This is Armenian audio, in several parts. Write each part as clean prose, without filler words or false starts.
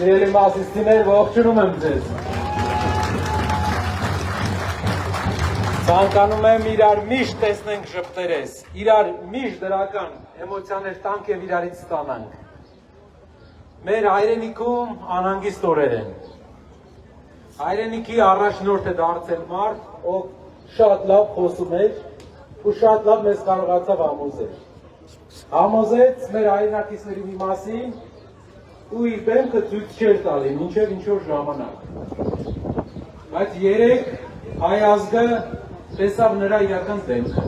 Սիրելի մասիստիներ, ողջունում եմ ձեզ։ Ցանկանում եմ իրար միշտ տեսնենք շփտերես, իրար միշտ դրական էմոցիաներ տանք եւ իրարից ստանանք։ Մեր հայրենիքում անհանգիստ օրեր են։ Հայրենիքի առաջնորդ է դարձել մարդ, ով շատ լավ խոսում էր ու շատ լավ մեզ կարողացավ համոզել։ Համոզեց մեր հայրենակիցների մի մասին ու իր բեմքը ցույց չէր տալի մինչև ինչ-որ ժամանակ։ Բայց երեք հայ ազգը տեսավ նրա իրական դեմքը։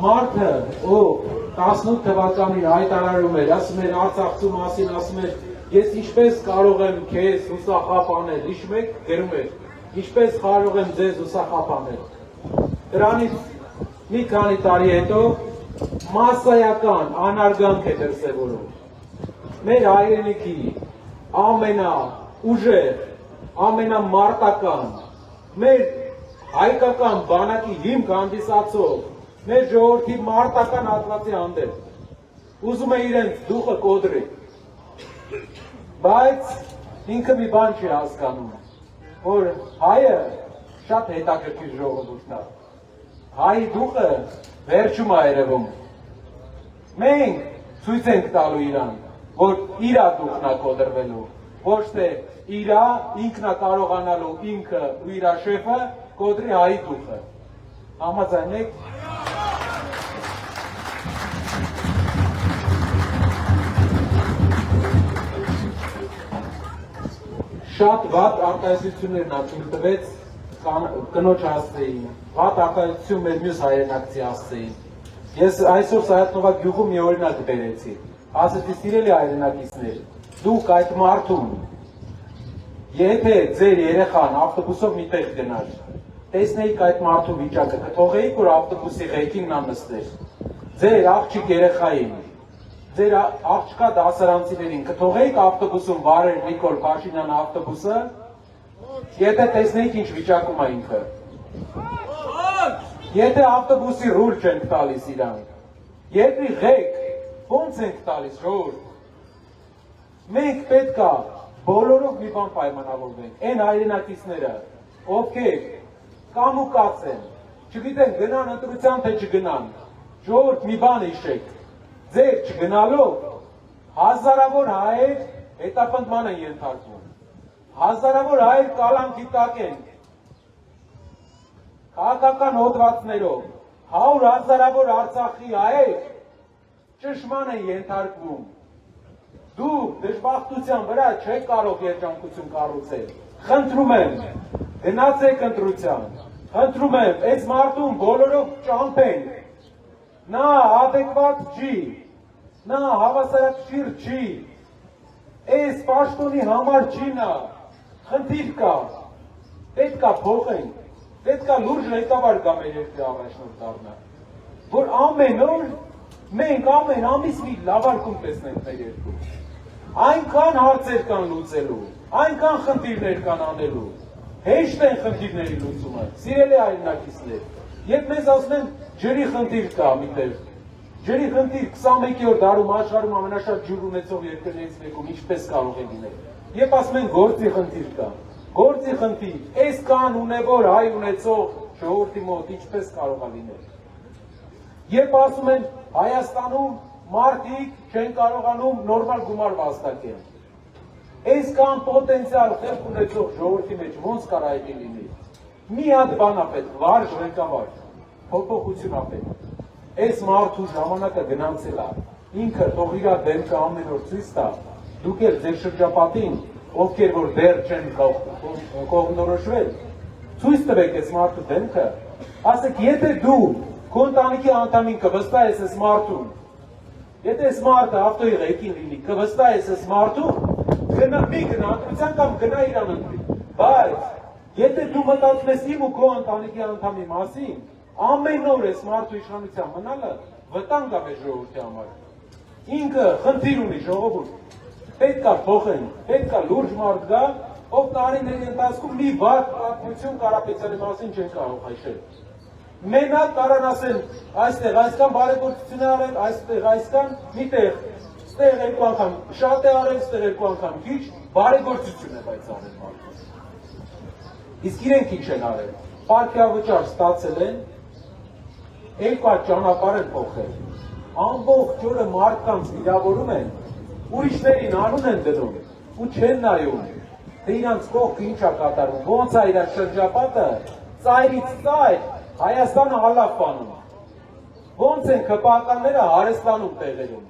Մարդը, ով 18 թվականին հայտարարում էր, ասում էր Արցախցու մասին, ասում էր, ես ինչպես կարող եմ քեզ հուսախապանել, հիշում եք, գրում էր, ինչպես կարող եմ ձեզ հուսախապանել։ Դրանից մի քանի տարի հետո մասսայական անարգանք է դրսևորում։ Մեր հայրենիքի ամենաուժեղ, ամենամարտական, մեր հայկական բանակի հիմք հանդիսացող, մեր ժողովրդի մարտական հատվածի հանդեպ ուզում է իրենց դուխը կոտրի, բայց ինքը մի բան չի հասկանում, որ հայը շատ հետաքրքիր ժողովուրդ է, հայի դուխը վերջում է երևում, մենք ցույց ենք տալու իրան, որ իրա դուխն է կոտրվելու, ոչ թե իրա ինքն է կարողանալու ինքը ու իրա շեֆը կոտրի հայի դուխը, համաձայն եք։ Շատ վատ արտահայտություններ նա ցույց տվեց կնոջ հասցեին, վատ արտահայտություն մեր մյուս հայրենակցի հասցեին։ Ես այսօր Սայաթնովա գյուղում մի օրինակ բերեցի, ասեցի սիրելի հայրենակիցներ, դուք այդ մարդուն, եթե ձեր երեխան ավտոբուսով մի տեղ գնար, տեսնեիք այդ մարդու վիճակը, կթողեիք, որ ավտոբուսի ղեկին նա նստեր, ձեր աղջիկ երեխային, ձեր աղջկա դասարանցիներին կթողեիք ավտոբուսում վարեր Նիկոլ Փաշինյան ավտոբուսը, եթե տեսնեիք ինչ վիճակում է ինքը։ Եթե ավտոբուսի ռուլ չենք տալիս իրան, երկրի ղեկ ոնց ենք տալիս ժողովուրդ։ Մենք պետք է բոլորով մի բան պայմանավորվենք, այն հայրենակիցները, ովքեր կամ ու կաց են, չգիտեն գնան ընտրության թե չգնան, ժողովուրդ մի բան հիշեք, ձեր չգնալով հազարավոր հայեր հետապնդման են ենթարկվում, հազարավոր հայեր կալանքի տակ են, քաղաքական հոդվածներով, 100 հազարավոր Արցախի հայեր ճշման են ենթարկվում, դուք դժբախտության վրա չեք կարող երջանկություն կառուցել, խնդրում եմ, գնացեք ընտրության, խնդրում եմ, այս մարդուն բոլորով ճամփենք, նա adekvat չի, նա հավասարակշիռ չի, այս պաշտոնի համար չի նա, խնդիր կա, պետք է փոխենք, պետք է լուրջ ղեկավար գա մեր երկրի առաջնորդ դառնա, որ ամեն օր մենք ամեն ամիս մի լավարկում տեսնենք մեր երկրում, այնքան հարցեր կան լուծելու, այնքան խնդիրներ կան անելու, հեշտ են խնդիրների լուծումը, սիրելի հայրենակիցներ, երբ մեզ ասում են ջրի խնդիր կա միտեղ, ջրի խնդիր 21-րդ դարում աշխարհում ամենաշատ ջուր ունեցող երկրներից մեկում ինչպես կարող է լինել, երբ ասում են գործի խնդիր կա, գործի խնդիր, այսքան ունևոր հայ ունեցող ժողովրդի մոտ ինչպես կարող է լինել, երբ ասում են Հայաստանում մարդիկ չեն կարողանում նորմալ գումար վաստակել, այսքան պոտենցիալ խելք ունեցող ժողովրդի մեջ ոնց կարող է լինի, մի հատ բան է պետք, վարժ ղեկավար, փոփոխություն է պետք, այս մարդու ժամանակը գնացել է, ինքը թող իր դեմքը ամեն օր ցույց տա, դուք էլ ձեր շրջապատին, ովքեր որ դեռ չեն կողմնորոշվել, ցույց տվեք այս մարդու դեմքը, ասեք, եթե դու քո ընտանիքի անդամին կվստահես այս մարդուն, եթե այս մարդը ավտոյի ղեկին լինի, կվստահես այս մարդուն, գնա մի գնա ընտրության կամ գնա իրան ընտրի, բայց եթե դու մտածում ես իմ ու քո ընտանիքի անդամի մասին, ամեն օր այս մարդու իշխանության մնալը վտանգ է մեր ժողովրդի համար։ Ինքը խնդիր ունի ժողովուրդ, պետք է փոխեն, պետք է լուրջ մարդ գա, ով տարիների ընթացքում մի վատ պատմություն Կարապետյանի մասին չեն կարող հիշել։ Մենակ կարան ասեն, այստեղ այսքան բարեգործություններ արել, այստեղ այսքան, միտեղ Ստեղ երկու անգամ շատ է արել, ստեղ երկու անգամ քիչ, բարեգործություն է բայց արել մարդը։ Իսկ իրենք ինչ են արել։ Պարտիավճար ստացել են, երկու հատ ճանապարհ են փոխել։ Ամբողջ օրը մարդկանց վիրավորում են, ուրիշներին անուն են դնում ու չեն նայում, թե իրանց կողքը ինչ է կատարում, ոնց է իրար շրջապատը, ծայրից ծայր Հայաստանը հալապանում, ոնց են ԿՊԱ-ականները Հարեստանում տեղերում,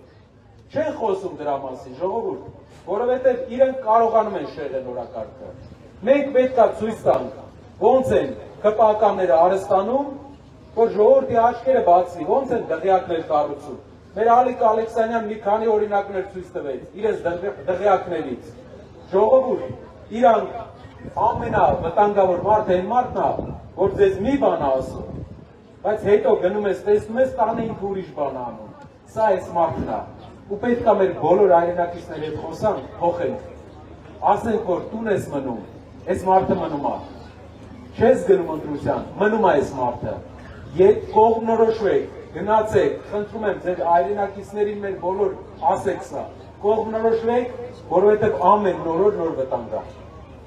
չեն խոսում դրա մասին, ժողովուրդ, որովհետև իրենք կարողանում են շեղել օրակարգը։ Մենք պետք է ցույց տանք, ոնց են ԿՊԱ-ականները Արեստանում, որ ժողովրդի աչքերը բացվի, ոնց են դղյակներ կառուցում։ Մեր Ալիկ Ալեքսանյան մի քանի օրինակներ ցույց տվեց իրենց դղյակներից։ Ժողովուրդ, իրանք ամենավտանգավոր մարդը այն մարդն է, որ ձեզ մի բան ասում, բայց հետո գնում ես, տեսնում ես, տանը ինքը ուրիշ բան անում։ Սա էս մարդն է։ Ու պետք է մեր բոլոր հայրենակիցների հետ խոսանք, փոխենք։ Ասենք, որ տուն ես մնում, այս մարդը մնում է։ Չես գնում ընտրության, մնում է այս մարդը։ Ետ կողմնորոշվեք, գնացեք, խնդրում եմ ձեր հայրենակիցներին մեր բոլոր ասեք սա, կողմնորոշվեք, որովհետև ամեն նոր օր նոր վտանգ է։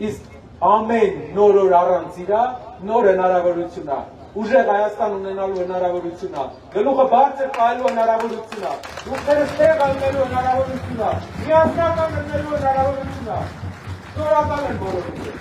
Իսկ ամեն նոր օր առանց իրա նոր հնարավորություն է։ Ուժեղ Հայաստան ունենալու հնարավորություն է, գլուխը բարձր պահելու հնարավորություն է, դուքները ստեղ անելու հնարավորություն է, միասնական լինելու հնարավորություն է։ Շնորհակալ եմ բոլորին։